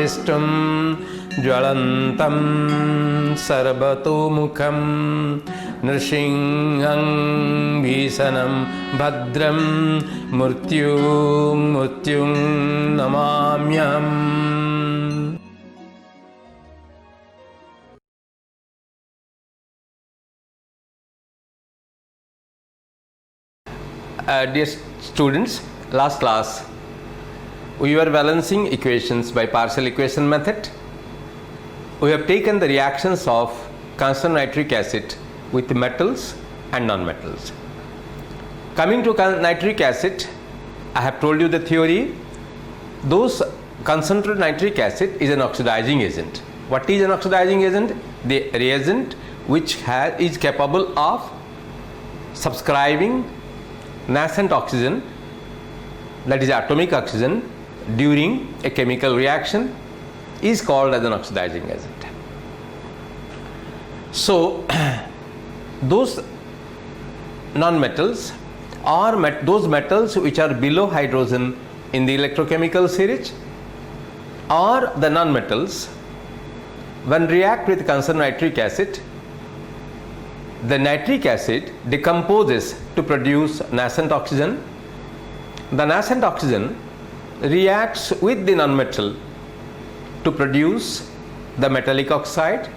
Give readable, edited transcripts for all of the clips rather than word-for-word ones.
दृष्टुं ज्वलन्तं सर्वतोमुखं नृसिंहं भीषणं भद्रं मृत्युं नमाम्यहम्. Dear students, last class we were balancing equations by partial equation method. We have taken the reactions of constant nitric acid with metals and non-metals. Coming to nitric acid, I have told you the theory. Those concentrated nitric acid is an oxidizing agent. What is an oxidizing agent? The reagent which is capable of subscribing nascent oxygen, that is atomic oxygen, during a chemical reaction is called as an oxidizing agent. So those non-metals are those metals which are below hydrogen in the electrochemical series, or the non-metals when react with constant nitric acid, the nitric acid decomposes to produce nascent oxygen. The nascent oxygen reacts with the non-metal to produce the metallic oxide.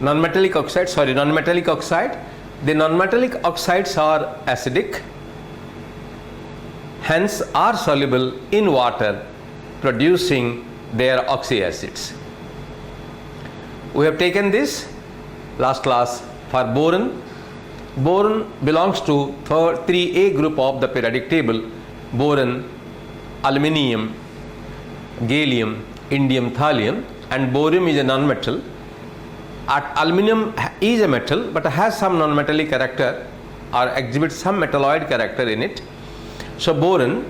Non-metallic oxide. The non-metallic oxides are acidic, hence are soluble in water, producing their oxyacids. We have taken this last class for boron. Boron belongs to 3A group of the periodic table. Boron, aluminium, gallium, indium, thallium, and borium is a non-metal. Aluminium is a metal but has some non-metallic character or exhibits some metalloid character in it. So boron,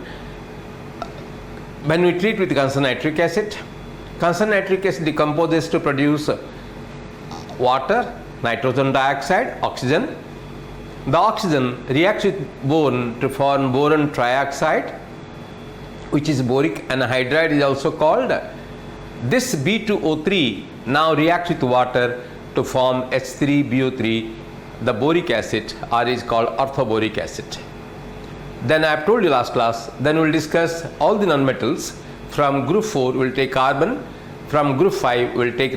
when we treat with constant nitric acid decomposes to produce water, nitrogen dioxide, oxygen. The oxygen reacts with boron to form boron trioxide, which is boric anhydride is also called. This B2O3 now reacts with water to form H3BO3, the boric acid, or is called orthoboric acid. Then I have told you last class, then we will discuss all the nonmetals. From group 4 we will take carbon, from group 5 we will take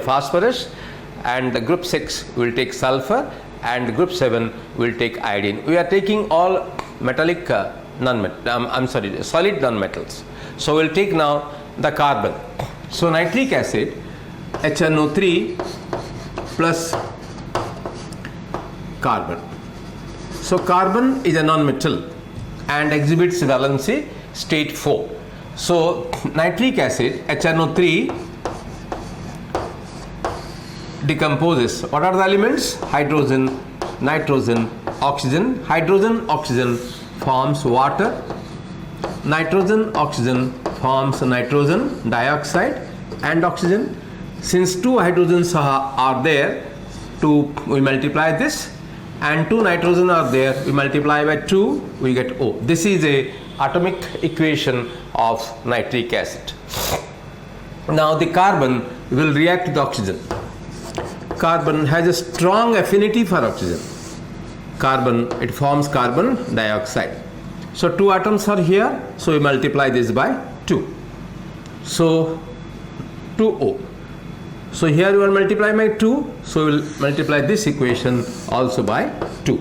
phosphorus, and the group 6 we will take sulfur, and group 7 we will take iodine. We are taking all metallic solid nonmetals. So we will take now the carbon. So nitric acid, HNO3 plus carbon. So carbon is a non-metal and exhibits valency state 4. So nitric acid, HNO3, decomposes. What are the elements? Hydrogen, nitrogen, oxygen. Hydrogen, oxygen forms water. Nitrogen, oxygen forms nitrogen dioxide and oxygen. Since 2 hydrogens are there, we multiply this, and 2 nitrogen are there, we multiply by 2, we get O. This is a atomic equation of nitric acid. Now the carbon will react with oxygen. Carbon has a strong affinity for oxygen. Carbon, it forms carbon dioxide. So 2 atoms are here, so we multiply this by 2. So 2O. So here we will multiply by 2, so we will multiply this equation also by 2.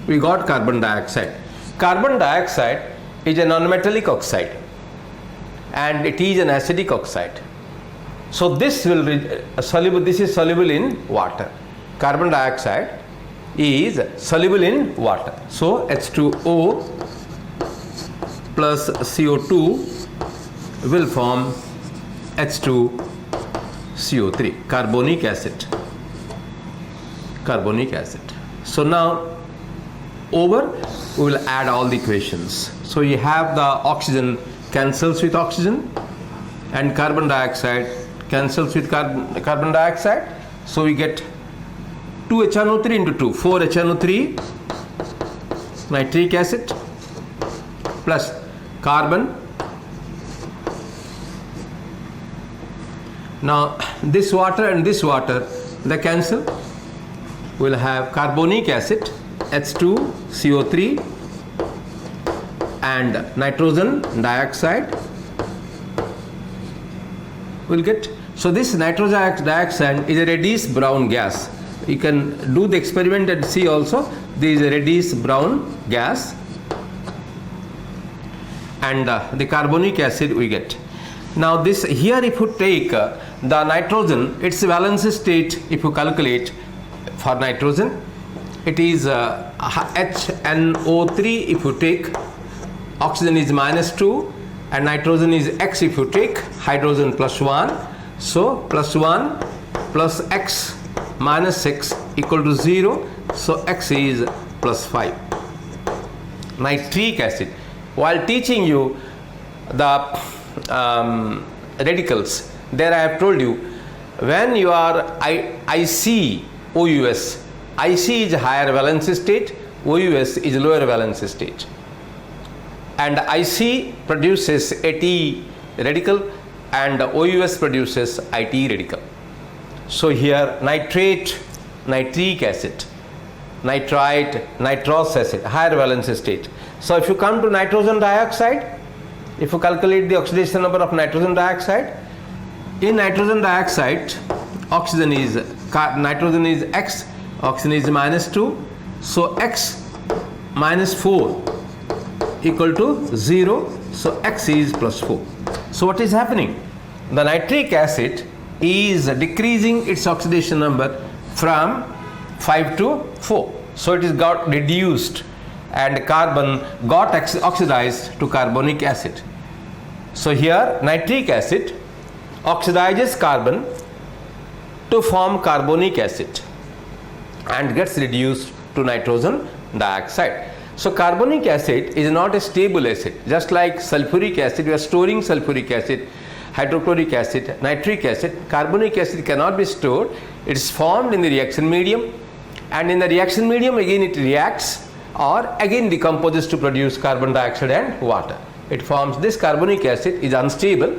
We got carbon dioxide. Carbon dioxide is a non-metallic oxide and it is an acidic oxide. So this will this is soluble in water. Carbon dioxide is soluble in water. So H2O plus CO2 will form H2CO3, carbonic acid. So now over we will add all the equations. So you have the oxygen cancels with oxygen and carbon dioxide cancels with carbon dioxide. So we get 2 HNO3 into 2, 4 HNO3 nitric acid plus carbon Now this water and this water, they cancel. We'll have carbonic acid, H2CO3, and nitrogen dioxide. We'll get. So this nitrogen dioxide is a reddish brown gas. You can do the experiment and see also. There is a reddish brown gas, and the carbonic acid we get. Now this here, if you take the nitrogen, its valence state, if you calculate for nitrogen, it is HNO3. If you take, oxygen is -2 and nitrogen is X. If you take hydrogen +1, so +1 plus X minus 6 equal to 0, so X is +5. Nitric acid. While teaching you the radicals, there I have told you, when you are IC-OUS, IC is higher valence state, OUS is lower valence state, and IC produces AT radical and OUS produces IT radical. So here nitrate, nitric acid, nitrite, nitrous acid, higher valence state. So if you come to nitrogen dioxide, if you calculate the oxidation number of nitrogen dioxide, in nitrogen dioxide, oxygen is nitrogen is X, oxygen is -2, so X -4 equal to 0, so X is +4. So what is happening? The nitric acid is decreasing its oxidation number from 5 to 4, so it is got reduced and carbon got oxidized to carbonic acid. So here nitric acid oxidizes carbon to form carbonic acid and gets reduced to nitrogen dioxide. So carbonic acid is not a stable acid, just like sulfuric acid. We are storing sulfuric acid, hydrochloric acid, nitric acid. Carbonic acid cannot be stored. It is formed in the reaction medium, and in the reaction medium again it reacts or again decomposes to produce carbon dioxide and water. It forms, this carbonic acid is unstable.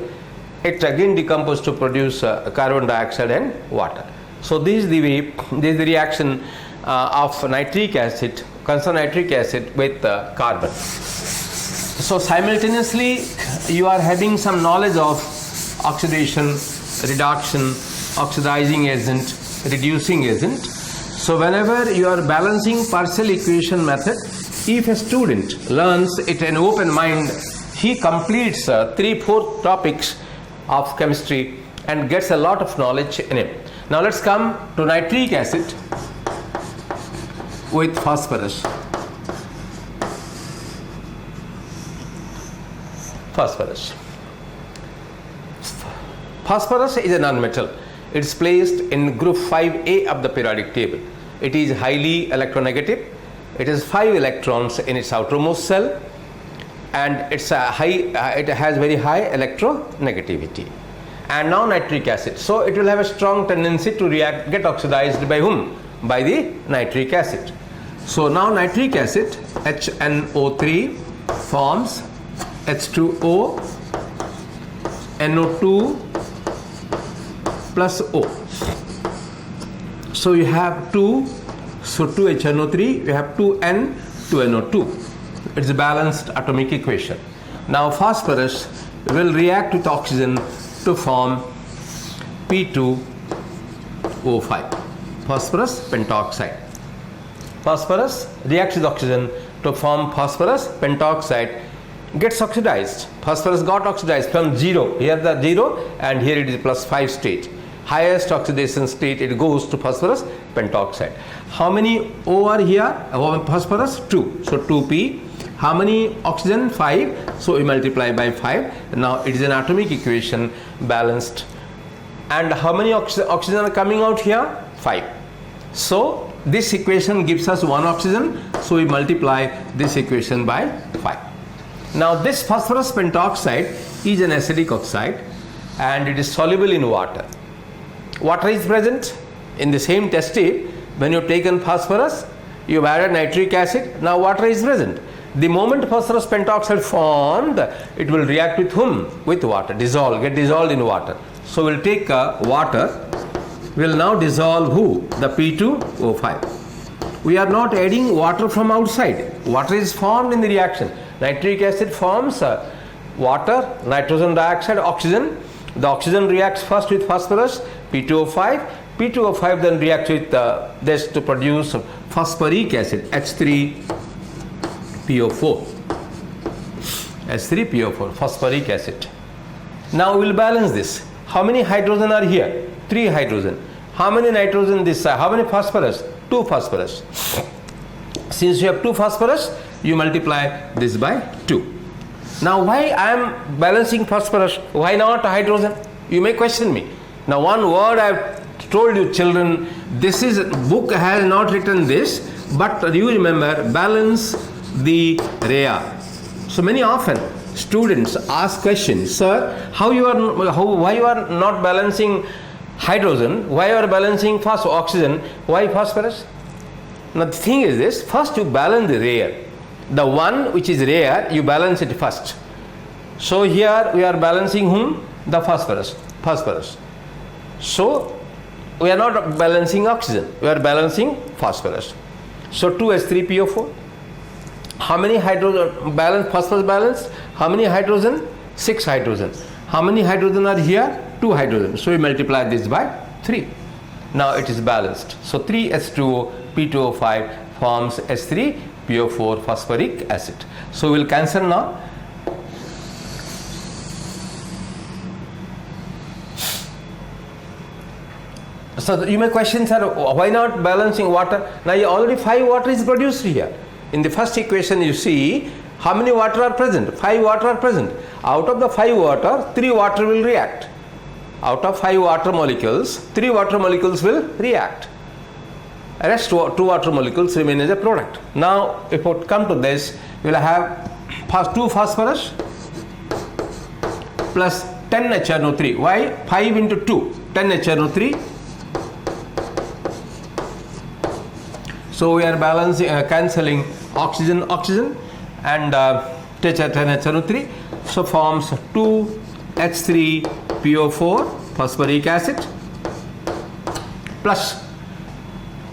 It again decomposes to produce carbon dioxide and water. So this is the way, this is the reaction of nitric acid, concern nitric acid with carbon. So simultaneously you are having some knowledge of oxidation, reduction, oxidizing agent, reducing agent. So whenever you are balancing partial equation method, if a student learns it in open mind, he completes 3-4 topics of chemistry and gets a lot of knowledge in him. Now let's come to nitric acid with phosphorus. Phosphorus is a non-metal. It is placed in group 5A of the periodic table. It is highly electronegative. It has 5 electrons in its outermost shell, and it has very high electronegativity. And now nitric acid. So it will have a strong tendency to get oxidized by whom? By the nitric acid. So now nitric acid, HNO3, forms H2O, NO2 plus O. So you have 2, so 2HNO3, you have 2N, 2NO2. It's a balanced atomic equation. Now phosphorus will react with oxygen to form P2O5, phosphorus pentoxide. Phosphorus reacts with oxygen to form phosphorus pentoxide, gets oxidized. Phosphorus got oxidized from 0, here the 0, and here it is +5 state. Highest oxidation state, it goes to phosphorus pentoxide. How many O are here? Phosphorus 2, so 2P. How many oxygen? 5, so we multiply by 5. Now it is an atomic equation, balanced. And how many oxygen are coming out here? 5. So this equation gives us 1 oxygen, so we multiply this equation by 5. Now this phosphorus pentoxide is an acidic oxide and it is soluble in water. Water is present in the same test tube. When you have taken phosphorus, you have added nitric acid, now water is present. The moment phosphorus pentoxide formed, it will react with whom? With water, get dissolved in water. So we'll take water. We'll now dissolve who? The P2O5. We are not adding water from outside. Water is formed in the reaction. Nitric acid forms water, nitrogen dioxide, oxygen. The oxygen reacts first with phosphorus, P2O5. P2O5 then reacts with this to produce phosphoric acid, H3PO4. H3PO4, phosphoric acid. Now we'll balance this. How many hydrogen are here? 3 hydrogen. How many nitrogen this side? How many phosphorus? 2 phosphorus. Since you have 2 phosphorus, you multiply this by 2. Now why I am balancing phosphorus? Why not hydrogen? You may question me. Now one word I have told you children, this is book has not written this, but you remember balance the rea. So many often students ask questions, sir, why you are not balancing hydrogen? Why you are balancing oxygen? Why phosphorus? Now the thing is this, first you balance the rare. The one which is rare, you balance it first. So here we are balancing whom? The phosphorus. So we are not balancing oxygen, we are balancing phosphorus. So 2H3PO4. How many hydrogen balance? Phosphorus balanced. How many hydrogen? 6 hydrogen. How many hydrogen are here? 2 hydrogen. So we multiply this by 3. Now it is balanced. So 3H2O P2O5 forms H3PO4 phosphoric acid. So we will cancel now. So you may question, sir, why not balancing water? Now already 5 water is produced here. In the first equation you see how many water are present? 5 water are present. Out of the 5 water, 3 water will react. Out of 5 water molecules, 3 water molecules will react. Rest 2 water molecules remain as a product. Now if we come to this, we will have 2 phosphorus plus 10 HNO3. Why? 5 into 2, 10 HNO3. So we are balancing, cancelling oxygen and 10 HNO3. So forms 2H3PO4 phosphoric acid plus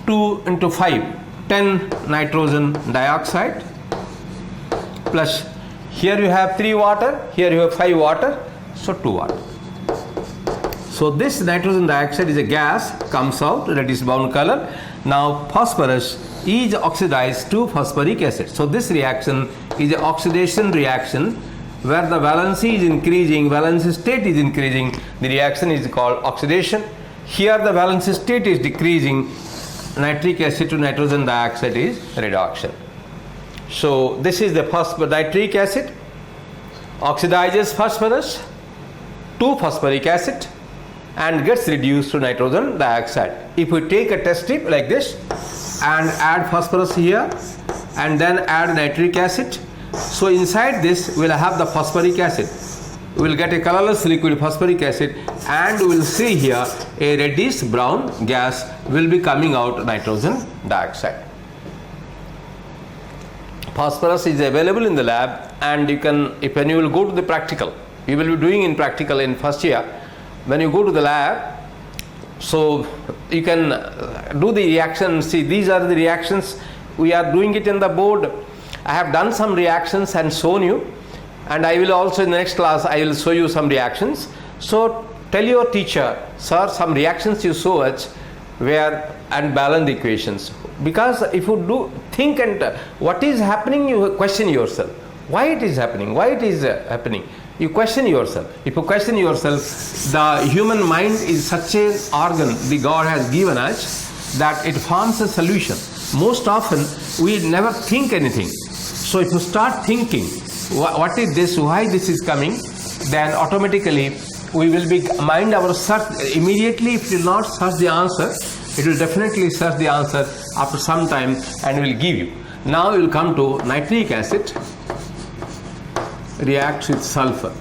2 into 5, 10 nitrogen dioxide plus here you have 3 water, here you have 5 water, so 2 water. So this nitrogen dioxide is a gas, comes out, that is brown color. Now phosphorus is oxidized to phosphoric acid. So this reaction is an oxidation reaction where the valency is increasing, valency state is increasing. The reaction is called oxidation. Here the valency state is decreasing. Nitric acid to nitrogen dioxide is reduction. So this is the nitric acid oxidizes phosphorus to phosphoric acid and gets reduced to nitrogen dioxide. If we take a test strip like this and add phosphorus here and then add nitric acid, so inside this we will have the phosphoric acid. We will get a colorless liquid phosphoric acid and we will see here a reddish brown gas will be coming out, nitrogen dioxide. Phosphorus is available in the lab, and you can, when you will go to the practical, you will be doing in practical in first year. When you go to the lab, so you can do the reaction. See, these are the reactions. We are doing it in the board. I have done some reactions and shown you, and I will also in the next class I will show you some reactions. So tell your teacher, sir, some reactions you show us where, and balance the equations. Because if you do think and what is happening, you question yourself. Why it is happening? Why it is happening? You question yourself. If you question yourself, the human mind is such an organ the God has given us that it forms a solution. Most often we never think anything. So if you start thinking, what is this, why this is coming, then automatically we will be mind our search immediately. If you will not search the answer, it will definitely search the answer after some time and will give you. Now we will come to nitric acid reacts with sulfur.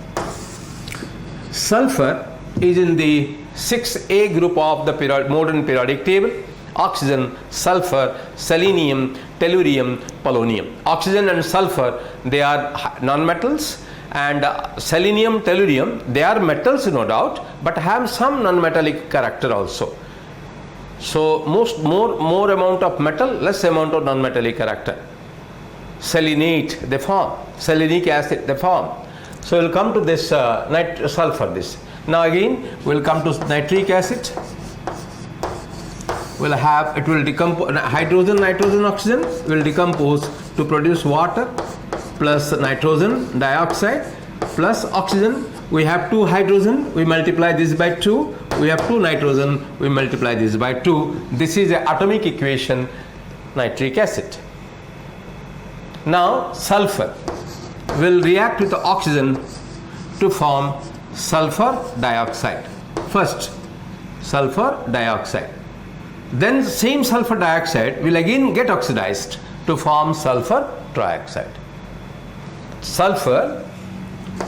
Sulfur is in the 6A group of the modern periodic table. Oxygen, sulfur, selenium, tellurium, polonium. Oxygen and sulfur, they are nonmetals, And selenium, tellurium, they are metals no doubt, but have some non-metallic character also. So more amount of metal, less amount of non-metallic character. Selenate they form, selenic acid they form. So we'll come to this sulfur this. Now again we'll come to nitric acid. We'll have, it will decompose, hydrogen, nitrogen, oxygen will decompose to produce water plus nitrogen dioxide plus oxygen. We have 2 hydrogen, we multiply this by 2. We have 2 nitrogen, we multiply this by 2. This is the atomic equation nitric acid. Now sulfur will react with the oxygen to form sulfur dioxide. First sulfur dioxide. Then same sulfur dioxide will again get oxidized to form sulfur trioxide. Sulfur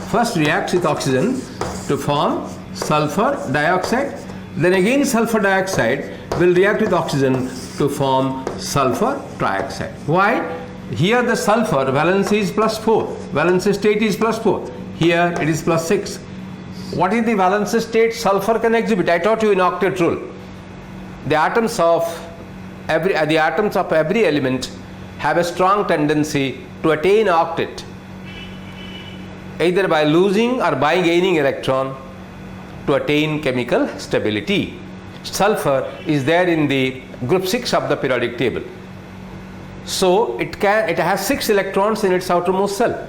first reacts with oxygen to form sulfur dioxide. Then again sulfur dioxide will react with oxygen to form sulfur trioxide. Why? Here the sulfur valence is +4. Valence state is +4. Here it is +6. What is the valence state sulfur can exhibit? I taught you in octet rule. The atoms of every element have a strong tendency to attain octet, either by losing or by gaining electron to attain chemical stability. Sulfur is there in the group 6 of the periodic table. So it has 6 electrons in its outermost cell.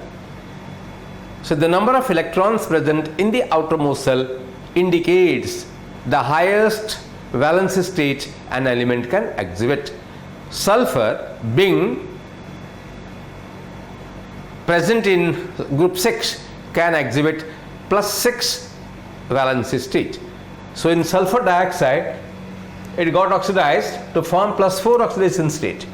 So the number of electrons present in the outermost cell indicates the highest valence state an element can exhibit. Sulfur being present in group 6 can exhibit +6 valence state. So in sulfur dioxide it got oxidized to form +4 oxidation state.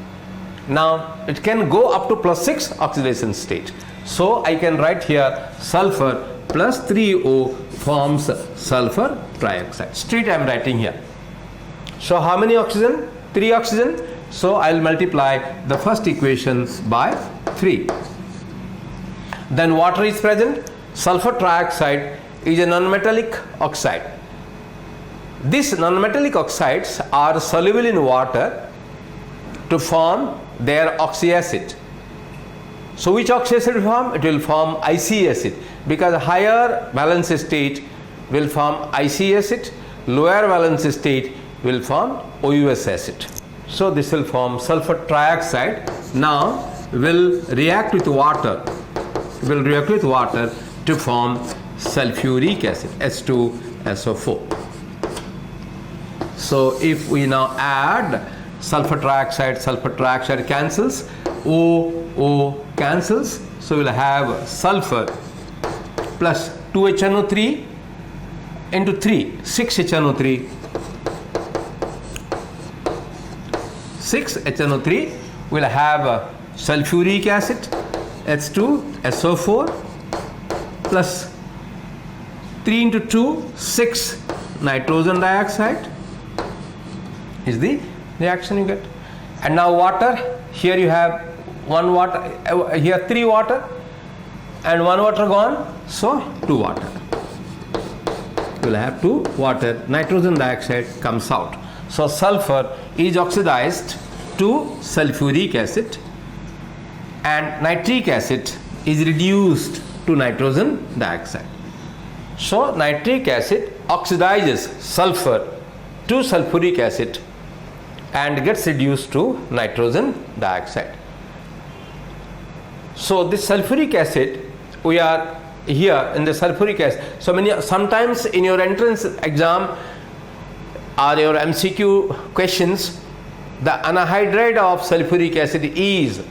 Now it can go up to +6 oxidation state. So I can write here sulfur +3O forms sulfur trioxide. Straight I am writing here. So how many oxygen? 3 oxygen. So I will multiply the first equation by 3. Then water is present. Sulfur trioxide is a non-metallic oxide. These non-metallic oxides are soluble in water to form their oxyacid. So which oxyacid will form? It will form IC acid, because higher valence state will form IC acid, lower valence state will form OUS acid. So this will form sulfur trioxide. Now will react with water. Will react with water to form sulfuric acid, H2SO4. So if we now add sulfur trioxide cancels, O cancels, so we'll have sulfur plus 2HNO3 into 3, 6HNO3. 6HNO3 will have sulfuric acid, H2SO4 plus 3 into 2, 6 nitrogen dioxide is the reaction you get. And now water, here you have 1 water, here 3 water and 1 water gone, so 2 water. You will have 2 water, nitrogen dioxide comes out. So sulfur is oxidized to sulfuric acid and nitric acid is reduced to nitrogen dioxide. So nitric acid oxidizes sulfur to sulfuric acid and gets reduced to nitrogen dioxide. So this sulfuric acid, we are here in the sulfuric acid. So sometimes in your entrance exam or your MCQ questions, the anhydride of sulfuric acid is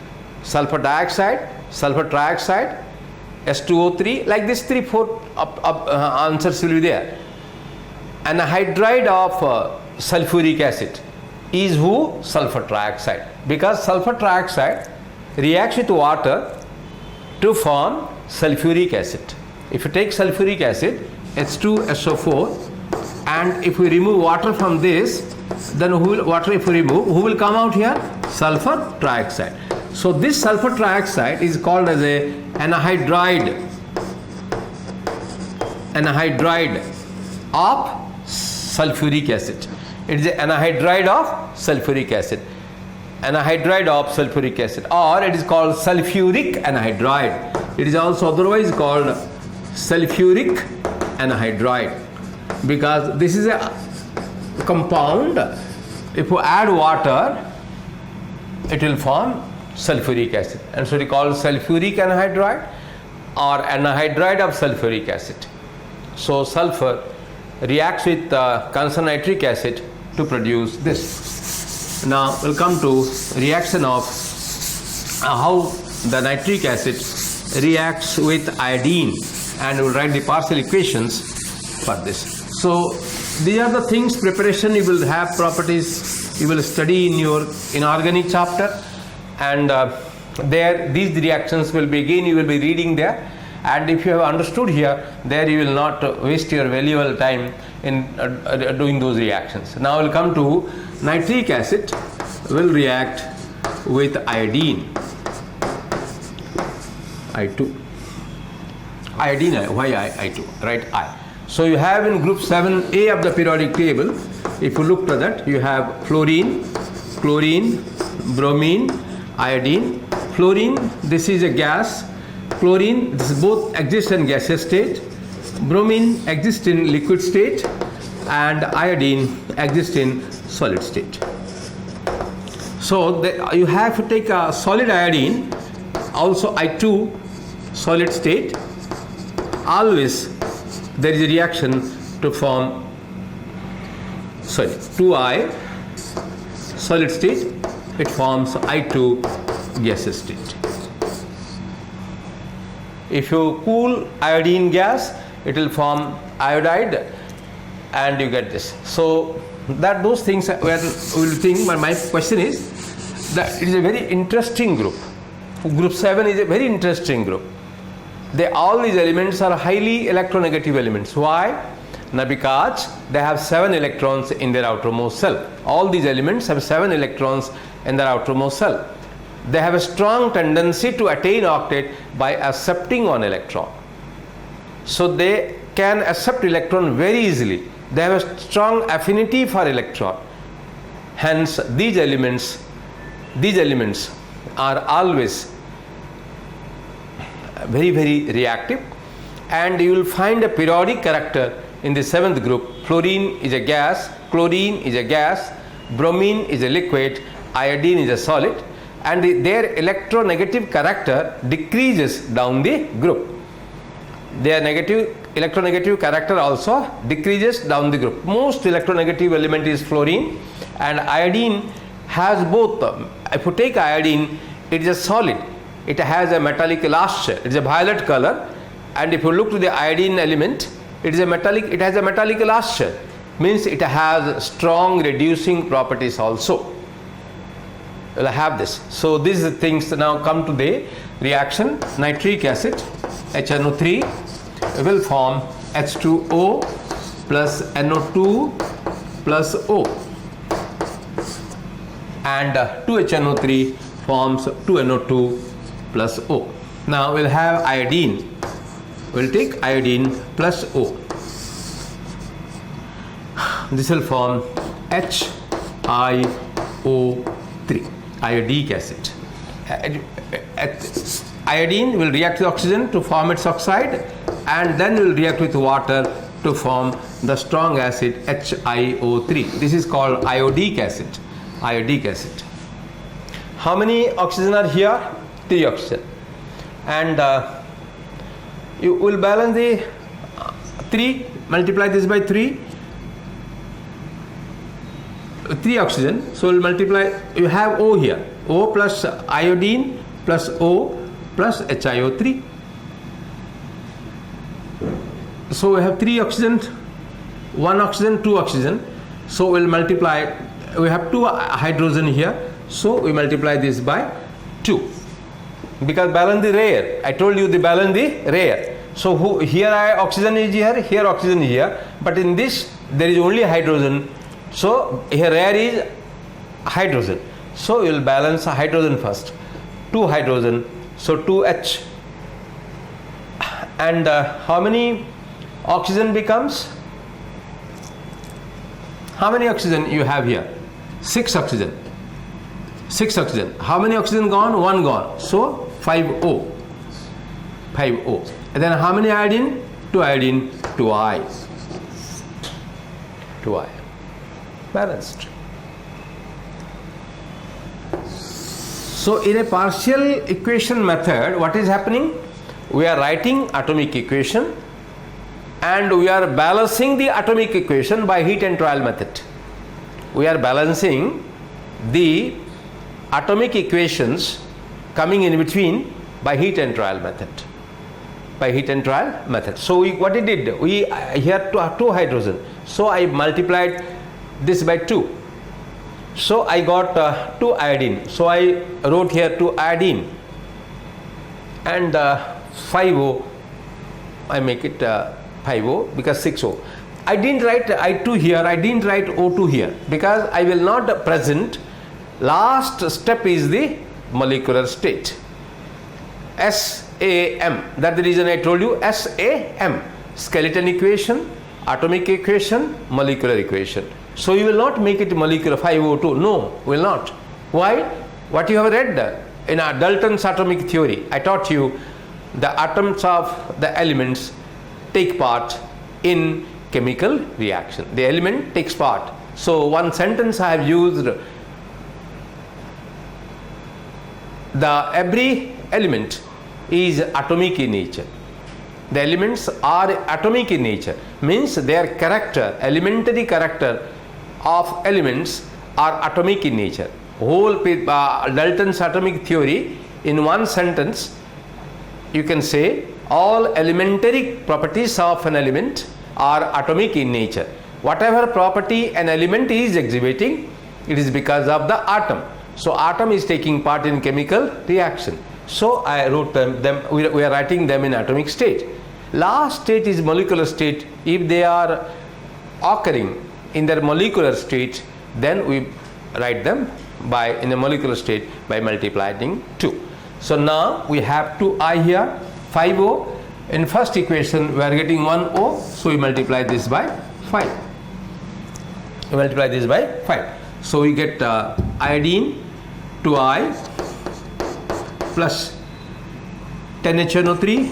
sulfur dioxide, sulfur trioxide, H2O3, like this 3-4 answers will be there. Anhydride of sulfuric acid is who? Sulfur trioxide, because sulfur trioxide reacts with water to form sulfuric acid. If you take sulfuric acid, H2SO4, and if we remove water from this, then who will come out here? Sulfur trioxide. So this sulfur trioxide is called as a anhydride anhydride of sulfuric acid. It is an anhydride of sulfuric acid. Anhydride of sulfuric acid, or it is called sulfuric anhydride. It is also otherwise called sulfuric anhydride, because this is a compound. If you add water, it will form sulfuric acid, and so it is called sulfuric anhydride or anhydride of sulfuric acid. So sulfur reacts with calcium nitric acid to produce this. Now we'll come to reaction of how the nitric acid reacts with iodine, and we'll write the partial equations for this. So these are the things, preparation. You will have properties you will study in your inorganic chapter, and there these reactions will be, again you will be reading there, and if you have understood here, there you will not waste your valuable time in doing those reactions. Now we'll come to nitric acid will react with iodine, I2. Iodine, why I2? Right, I. So you have in group 7A of the periodic table, if you look to that, you have fluorine, chlorine, bromine, iodine. Fluorine, this is a gas. Chlorine, this is both exist in gaseous state. Bromine exists in liquid state, and iodine exists in solid state. So you have to take a solid iodine, also I2, solid state. Always there is a reaction to form 2I, solid state, it forms I2, gaseous state. If you cool iodine gas, it will form iodide, and you get this. So that those things we will think, but my question is that it is a very interesting group. Group 7 is a very interesting group. All these elements are highly electronegative elements. Why? Now because they have 7 electrons in their outermost shell. All these elements have 7 electrons in their outermost shell. They have a strong tendency to attain octet by accepting one electron. So they can accept electron very easily. They have a strong affinity for electron. Hence these elements are always very, very reactive, and you will find a periodic character in the 7th group. Fluorine is a gas, chlorine is a gas, bromine is a liquid, iodine is a solid, and their electronegative character decreases down the group. Their electronegative character also decreases down the group. Most electronegative element is fluorine, and iodine has both. If you take iodine, it is a solid. It has a metallic last shell. It is a violet color, and if you look to the iodine element, it has a metallic last shell. Means it has strong reducing properties also. You will have this. So these are things. Now come to the reaction. Nitric acid, HNO3 will form H2O plus NO2 plus O, and 2HNO3 forms 2NO2 plus O. Now we'll have iodine. We'll take iodine plus O. This will form HiO3, iodic acid. Iodine will react with oxygen to form its oxide, and then will react with water to form the strong acid HiO3. This is called iodic acid. Iodic acid. How many oxygen are here? 3 oxygen, and you will balance the 3, multiply this by 3 oxygen, so we'll multiply. You have O here, O plus iodine plus O plus HiO3. So we have 3 oxygen, 1 oxygen, 2 oxygen, so we'll multiply. We have 2 hydrogen here, so we multiply this by 2, because balance the rare. I told you the balance the rare. So here oxygen is here oxygen is here, but in this there is only hydrogen. So here rare is hydrogen. So you will balance hydrogen first. 2 hydrogen, so 2H. And how many oxygen becomes, how many oxygen you have here? 6 oxygen. 6 oxygen. How many oxygen gone? 1 gone. So 5O. 5O. And then how many iodine? 2 iodine, 2I. 2I. Balanced. So in a partial equation method, what is happening? We are writing atomic equation and we are balancing the atomic equation by heat and trial method. We are balancing the atomic equations coming in between by heat and trial method. By heat and trial method. So what we did, we here two hydrogen. So I multiplied this by 2. So I got 2 iodine. So I wrote here 2 iodine and 5O. I make it 5O because 6O. I didn't write I2 here. I didn't write O2 here because I will not present. Last step is the molecular state. SAM. That's the reason I told you SAM. Skeleton equation, atomic equation, molecular equation. So you will not make it molecular 5O2. No, will not. Why? What you have read in Dalton's atomic theory, I taught you the atoms of the elements take part in chemical reaction. The element takes part. So one sentence I have used, every element is atomic in nature. The elements are atomic in nature, means their character, elementary character of elements are atomic in nature. Whole Dalton's atomic theory, in one sentence you can say all elementary properties of an element are atomic in nature. Whatever property an element is exhibiting, it is because of the atom. So atom is taking part in chemical reaction. So I wrote them we are writing them in atomic state. Last state is molecular state. If they are occurring in their molecular state, then we write them in a molecular state by multiplying 2. So now we have 2I here, 5O. In first equation we are getting 1O, so we multiply this by 5. We multiply this by 5. So we get iodine 2I plus 10HNO3,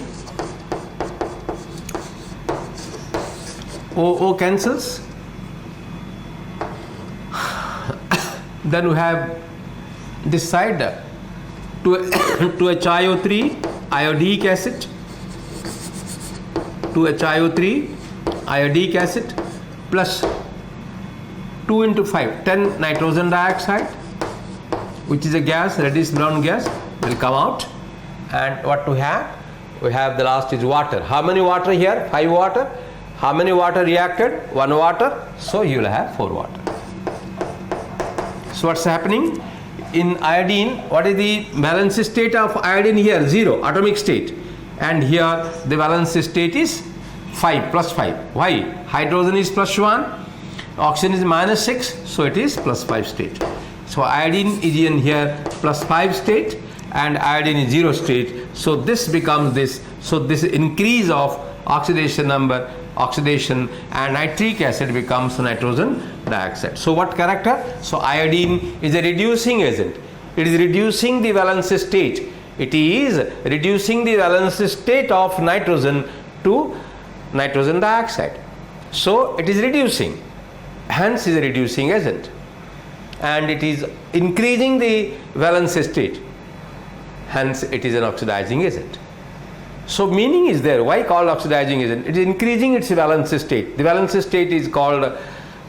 O cancels. Then we have this side 2HIO3 iodic acid, 2HIO3 iodic acid plus 2 into 5, 10 nitrogen dioxide, which is a gas, reddish brown gas, will come out. And what we have? We have the last is water. How many water here? 5 water. How many water reacted? 1 water. So you will have 4 water. So what's happening? In iodine, what is the valence state of iodine here? 0, atomic state. And here the valence state is 5, plus 5. Why? Hydrogen is plus 1, oxygen is minus 6, so it is plus 5 state. So iodine is in here plus 5 state and iodine is 0 state. So this becomes this. So this increase of oxidation number, oxidation, and nitric acid becomes nitrogen dioxide. So what character? So iodine is a reducing agent. It is reducing the valence state. It is reducing the valence state of nitrogen to nitrogen dioxide. So it is reducing, hence is a reducing agent. And it is increasing the valence state, hence it is an oxidizing agent. So meaning is there. Why called oxidizing agent? It is increasing its valence state. The valence state is called,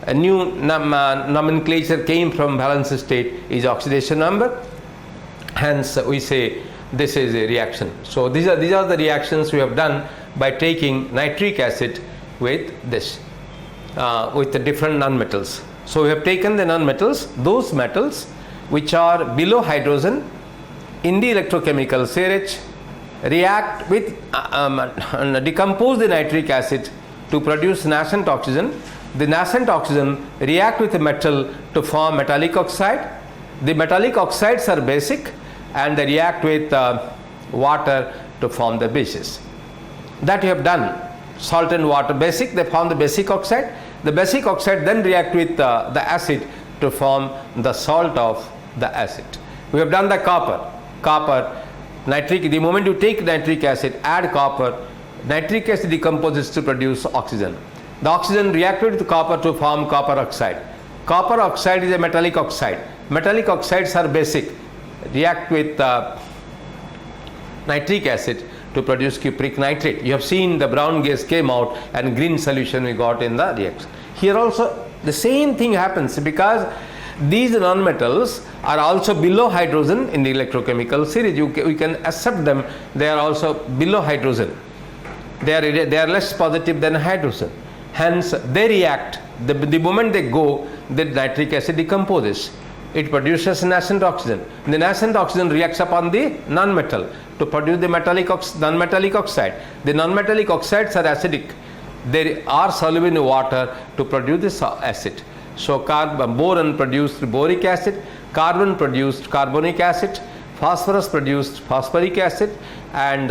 a new nomenclature came from valence state, is oxidation number. Hence we say this is a reaction. So these are the reactions we have done by taking nitric acid with this, with the different nonmetals. So we have taken the nonmetals, those metals which are below hydrogen in the electrochemical CRH, react with decompose the nitric acid to produce nascent oxygen. The nascent oxygen react with the metal to form metallic oxide. The metallic oxides are basic and they react with water to form the bases. That we have done salt and water basic, they form the basic oxide. The basic oxide then react with the acid to form the salt of the acid. We have done the copper, nitric. The moment you take nitric acid, add copper, nitric acid decomposes to produce oxygen. The oxygen reacted with copper to form copper oxide. Copper oxide is a metallic oxide. Metallic oxides are basic, react with nitric acid to produce cupric nitrate. You have seen the brown gas came out and green solution we got in the reaction. Here also the same thing happens, because these nonmetals are also below hydrogen in the electrochemical series. We can accept them, they are also below hydrogen. They are less positive than hydrogen. Hence they react. The moment they go, the nitric acid decomposes. It produces nascent oxygen. The nascent oxygen reacts upon the nonmetal to produce the nonmetallic oxide. The nonmetallic oxides are acidic. They are soluble in water to produce this acid. So boron produced boric acid, carbon produced carbonic acid, phosphorus produced phosphoric acid, and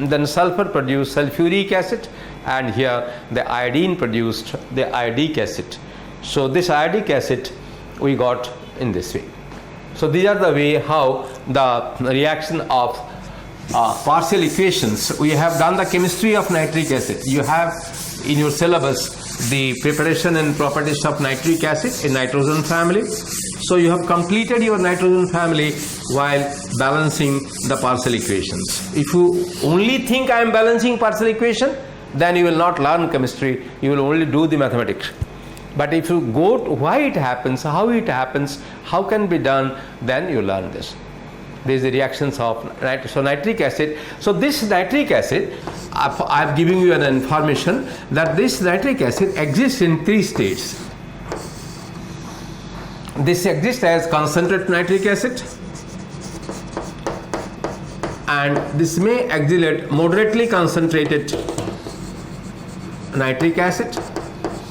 then sulfur produced sulfuric acid, and here the iodine produced the iodic acid. So this iodic acid we got in this way. So these are the way how the reaction of partial equations. We have done the chemistry of nitric acid. You have in your syllabus the preparation and properties of nitric acid in nitrogen family. So you have completed your nitrogen family while balancing the partial equations. If you only think I am balancing partial equation, then you will not learn chemistry, you will only do the mathematics. But if you go to why it happens, how can be done, then you learn this. These are the reactions of nitric acid. So this nitric acid, I am giving you an information that this nitric acid exists in 3 states. This exists as concentrated nitric acid, and this may exhalate moderately concentrated nitric acid.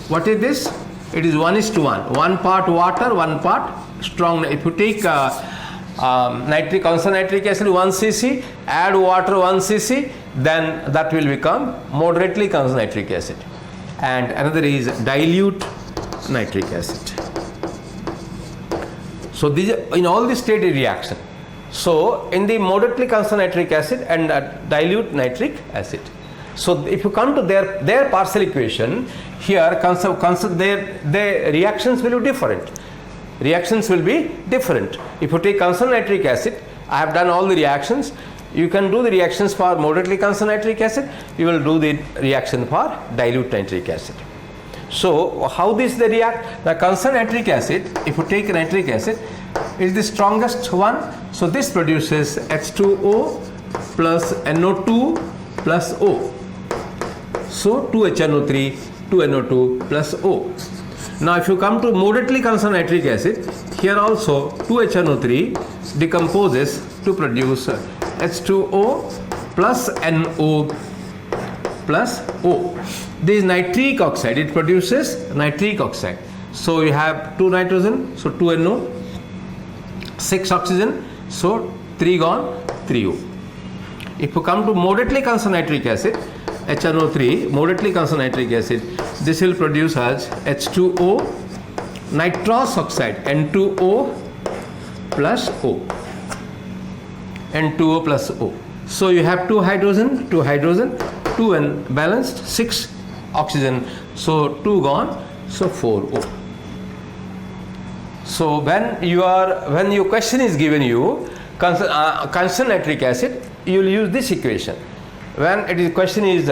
What is this? It is 1:1. 1 part water, 1 part strong. If you take constant nitric acid 1 cc, add water 1 cc, then that will become moderately constant nitric acid. And another is dilute nitric acid. So these in all this state reaction. So in the moderately constant nitric acid and dilute nitric acid. So if you come to their partial equation, here their reactions will be different. Reactions will be different. If you take constant nitric acid, I have done all the reactions. You can do the reactions for moderately constant nitric acid. You will do the reaction for dilute nitric acid. So how this they react? The constant nitric acid, if you take nitric acid, is the strongest one. So this produces H2O plus NO2 plus O. So 2HNO3, 2NO2 plus O. Now if you come to moderately constant nitric acid, here also 2HNO3 decomposes to produce H2O plus NO plus O. This is nitric oxide, it produces nitric oxide. So you have 2 nitrogen, so 2 NO, 6 oxygen, so 3 gone, 3 O. If you come to moderately constant nitric acid, HNO3, moderately constant nitric acid, this will produce as H2O, nitrous oxide, N2O plus O. N2O plus O. So you have 2 hydrogen, 2 and balanced, 6 oxygen, so 2 gone, so 4 O. So when your question is given you constant nitric acid, you will use this equation. When it is question is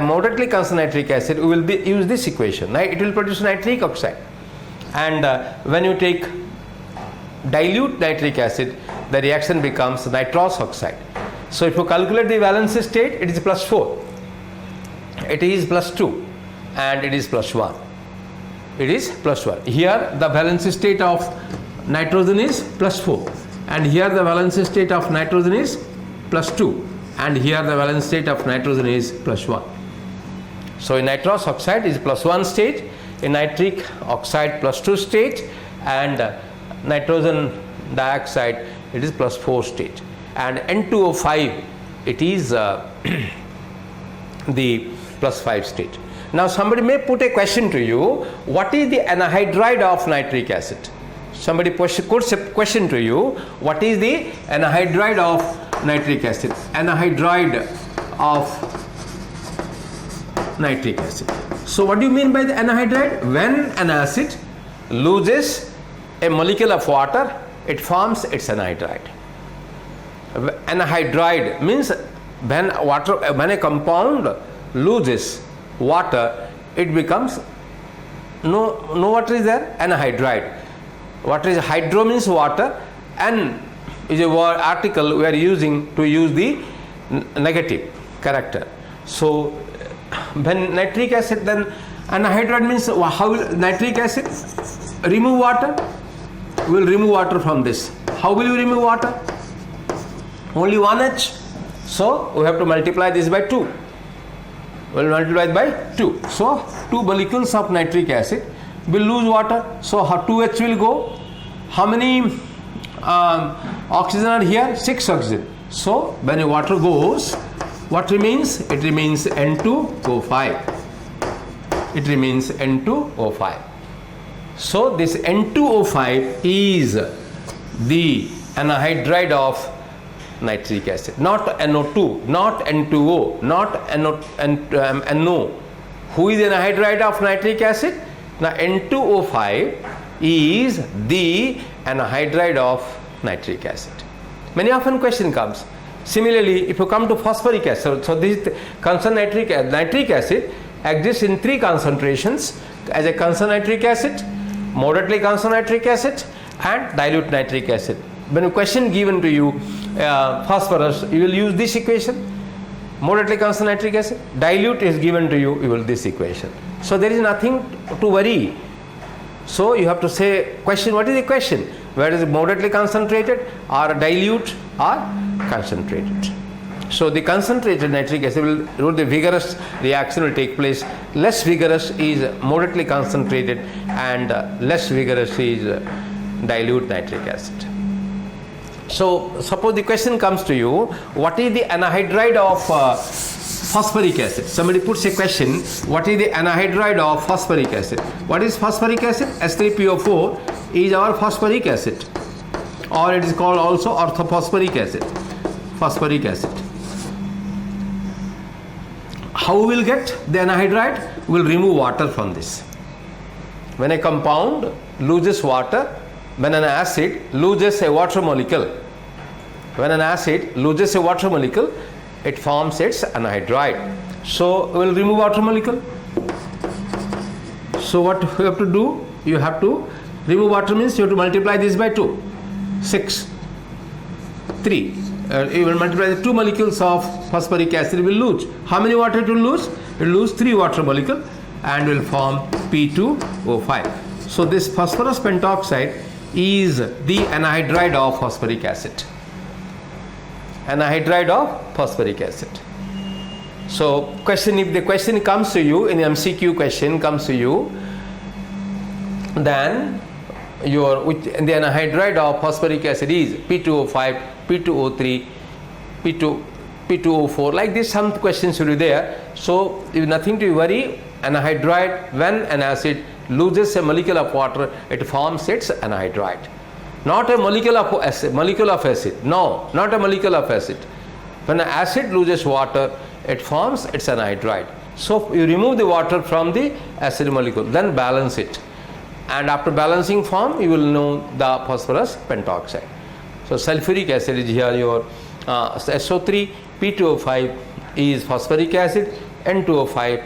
moderately constant nitric acid, we will use this equation. It will produce nitric oxide. And when you take dilute nitric acid, the reaction becomes nitrous oxide. So if you calculate the valence state, it is plus 4. It is plus 2 and it is plus 1. It is plus 1. Here the valence state of nitrogen is plus 4, and here the valence state of nitrogen is plus 2, and here the valence state of nitrogen is plus 1. So in nitrous oxide is plus 1 state, in nitric oxide plus 2 state, and nitrogen dioxide it is plus 4 state, and N2O5 it is the plus 5 state. Now somebody may put a question to you, what is the anhydride of nitric acid? Somebody puts a question to you, what is the anhydride of nitric acid? Anhydride of nitric acid. So what do you mean by the anhydride? When an acid loses a molecule of water, it forms its anhydride. Anhydride means when a compound loses water, it becomes no water is there, anhydride. Water is hydro means water, and is a word article we are using to use the negative character. So when nitric acid, then anhydride means how will nitric acid remove water? We will remove water from this. How will you remove water? Only 1H. So we have to multiply this by 2. We will multiply it by 2. So 2 molecules of nitric acid will lose water. So how 2H will go? How many oxygen are here? 6 oxygen. So when water goes, what remains? It remains N2O5. It remains N2O5. So this N2O5 is the anhydride of nitric acid, not NO2, not N2O, not NO. Who is the anhydride of nitric acid? Now N2O5 is the anhydride of nitric acid. Many often question comes. Similarly, if you come to phosphoric acid, so this nitric acid exists in 3 concentrations as a nitric acid, moderately nitric acid, and dilute nitric acid. When a question given to you, phosphorus, you will use this equation. Moderately nitric acid, dilute is given to you, you will this equation. So there is nothing to worry. So you have to say question, what is the question? Where is it moderately concentrated or dilute or concentrated? So the concentrated nitric acid will the vigorous reaction will take place. Less vigorous is moderately concentrated, and less vigorous is dilute nitric acid. So suppose the question comes to you, what is the anhydride of phosphoric acid? Somebody puts a question, what is the anhydride of phosphoric acid? What is phosphoric acid? S3PO4 is our phosphoric acid, or it is called also orthophosphoric acid. Phosphoric acid. How we will get the anhydride? We will remove water from this. When a compound loses water, when an acid loses a water molecule, it forms its anhydride. So we will remove water molecule. So what you have to do? You have to remove water means you have to multiply this by 2. 6. 3. You will multiply the 2 molecules of phosphoric acid will lose. How many water it will lose? It will lose 3 water molecule and will form P2O5. So this phosphorus pentoxide is the anhydride of phosphoric acid. Anhydride of phosphoric acid. So if the question comes to you, in MCQ question comes to you, then the anhydride of phosphoric acid is P2O5, P2O3, P2O4, like this some questions will be there. So there is nothing to worry. Anhydride, when an acid loses a molecule of water, it forms its anhydride. Not a molecule of acid. No, not a molecule of acid. When an acid loses water, it forms its anhydride. So you remove the water from the acid molecule, then balance it. And after balancing form, you will know the phosphorus pentoxide. So sulfuric acid is here your SO3, P2O5 is phosphoric acid, N2O5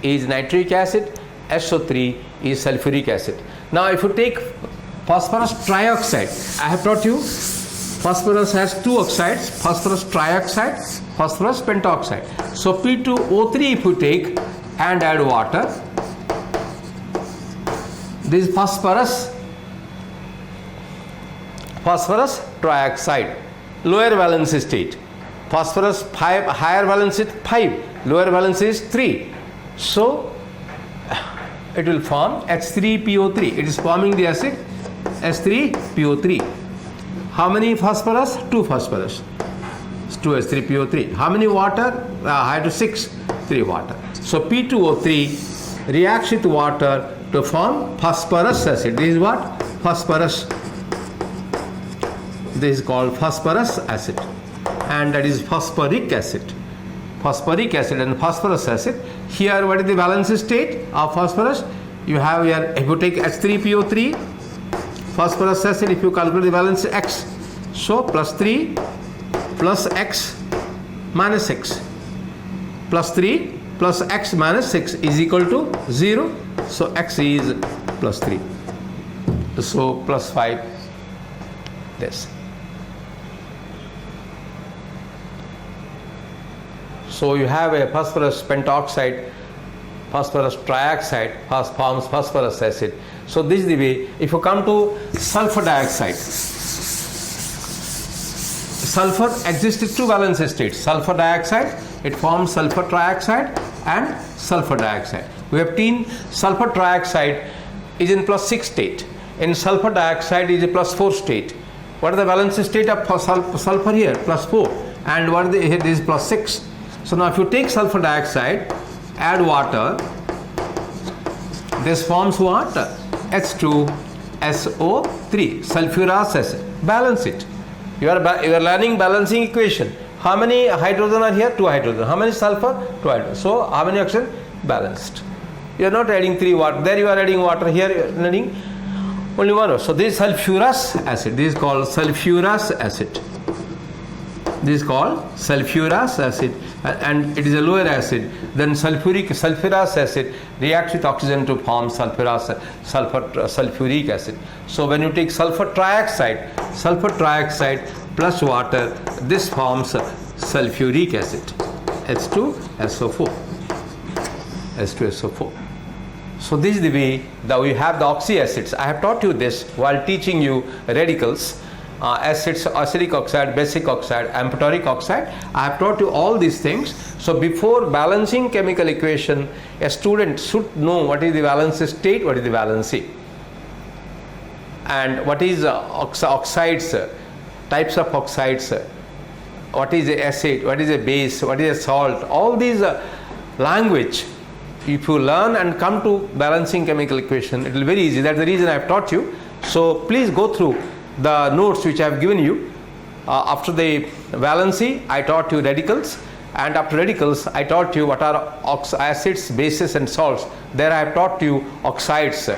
is nitric acid, SO3 is sulfuric acid. Now if you take phosphorus trioxide, I have taught you phosphorus has 2 oxides, phosphorus trioxide, phosphorus pentoxide. So P2O3 if you take and add water, this phosphorus trioxide, lower valence state. Phosphorus 5, higher valence is 5, lower valence is 3. So it will form H3PO3. It is forming the acid H3PO3. How many phosphorus? 2 phosphorus. 2 H3PO3. How many water? Hydro 6. 3 water. So P2O3 reacts with water to form phosphorus acid. This is what? Phosphorus. This is called phosphorus acid, and that is phosphoric acid. Phosphoric acid and phosphorus acid. Here, what is the valence state of phosphorus? You have here, if you take H3PO3, phosphorus acid, if you calculate the valence X, so plus 3 plus X minus 6, plus 3 plus X minus 6 is equal to 0. So X is plus 3. So plus 5. This. So you have a phosphorus pentoxide, phosphorus trioxide forms phosphorus acid. So this is the way. If you come to sulfur dioxide, sulfur exists in 2 valence states. Sulfur dioxide, it forms sulfur trioxide and sulfur dioxide. We have seen sulfur trioxide is in plus 6 state. In sulfur dioxide is a plus 4 state. What is the valence state of sulfur here? Plus 4. And what is the, here this is plus 6. So now if you take sulfur dioxide, add water, this forms what? H2SO3, sulfurous acid. Balance it. You are learning balancing equation. How many hydrogen are here? 2 hydrogen. How many sulfur? 2 hydrogen. So how many oxygen? Balanced. You are not adding 3 water. There you are adding water. Here you are adding only 1. So this is sulfurous acid. This is called sulfurous acid. This is called sulfurous acid, and it is a lower acid. Then sulfurous acid reacts with oxygen to form sulfuric acid. So when you take sulfur trioxide plus water, this forms sulfuric acid, H2SO4. H2SO4. So this is the way that we have the oxy acids. I have taught you this while teaching you radicals. Acids, acidic oxide, basic oxide, amphoteric oxide. I have taught you all these things. So before balancing chemical equation, a student should know what is the valence state, what is the valency, and what is oxides, types of oxides, what is a acid, what is a base, what is a salt. All these language, if you learn and come to balancing chemical equation, it will be very easy. That's the reason I have taught you. So please go through the notes which I have given you. After the valency, I taught you radicals, and after radicals, I taught you what are acids, bases and salts. There I have taught you oxides,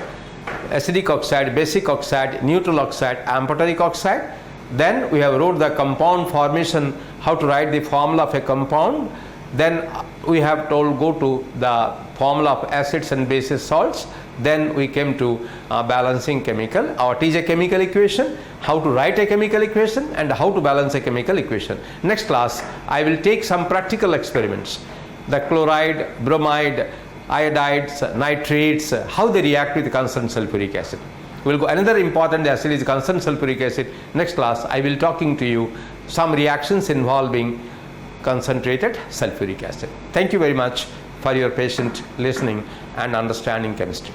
acidic oxide, basic oxide, neutral oxide, amphoteric oxide. Then we have wrote the compound formation, how to write the formula of a compound. Then we have told go to the formula of acids and bases, salts. Then we came to balancing chemical, or teach a chemical equation, how to write a chemical equation, and how to balance a chemical equation. Next class, I will take some practical experiments. The chloride, bromide, iodides, nitrates, how they react with concerned sulfuric acid. We'll go. Another important acid is concerned sulfuric acid. Next class, I will talking to you some reactions involving concentrated sulfuric acid. Thank you very much for your patient listening and understanding chemistry.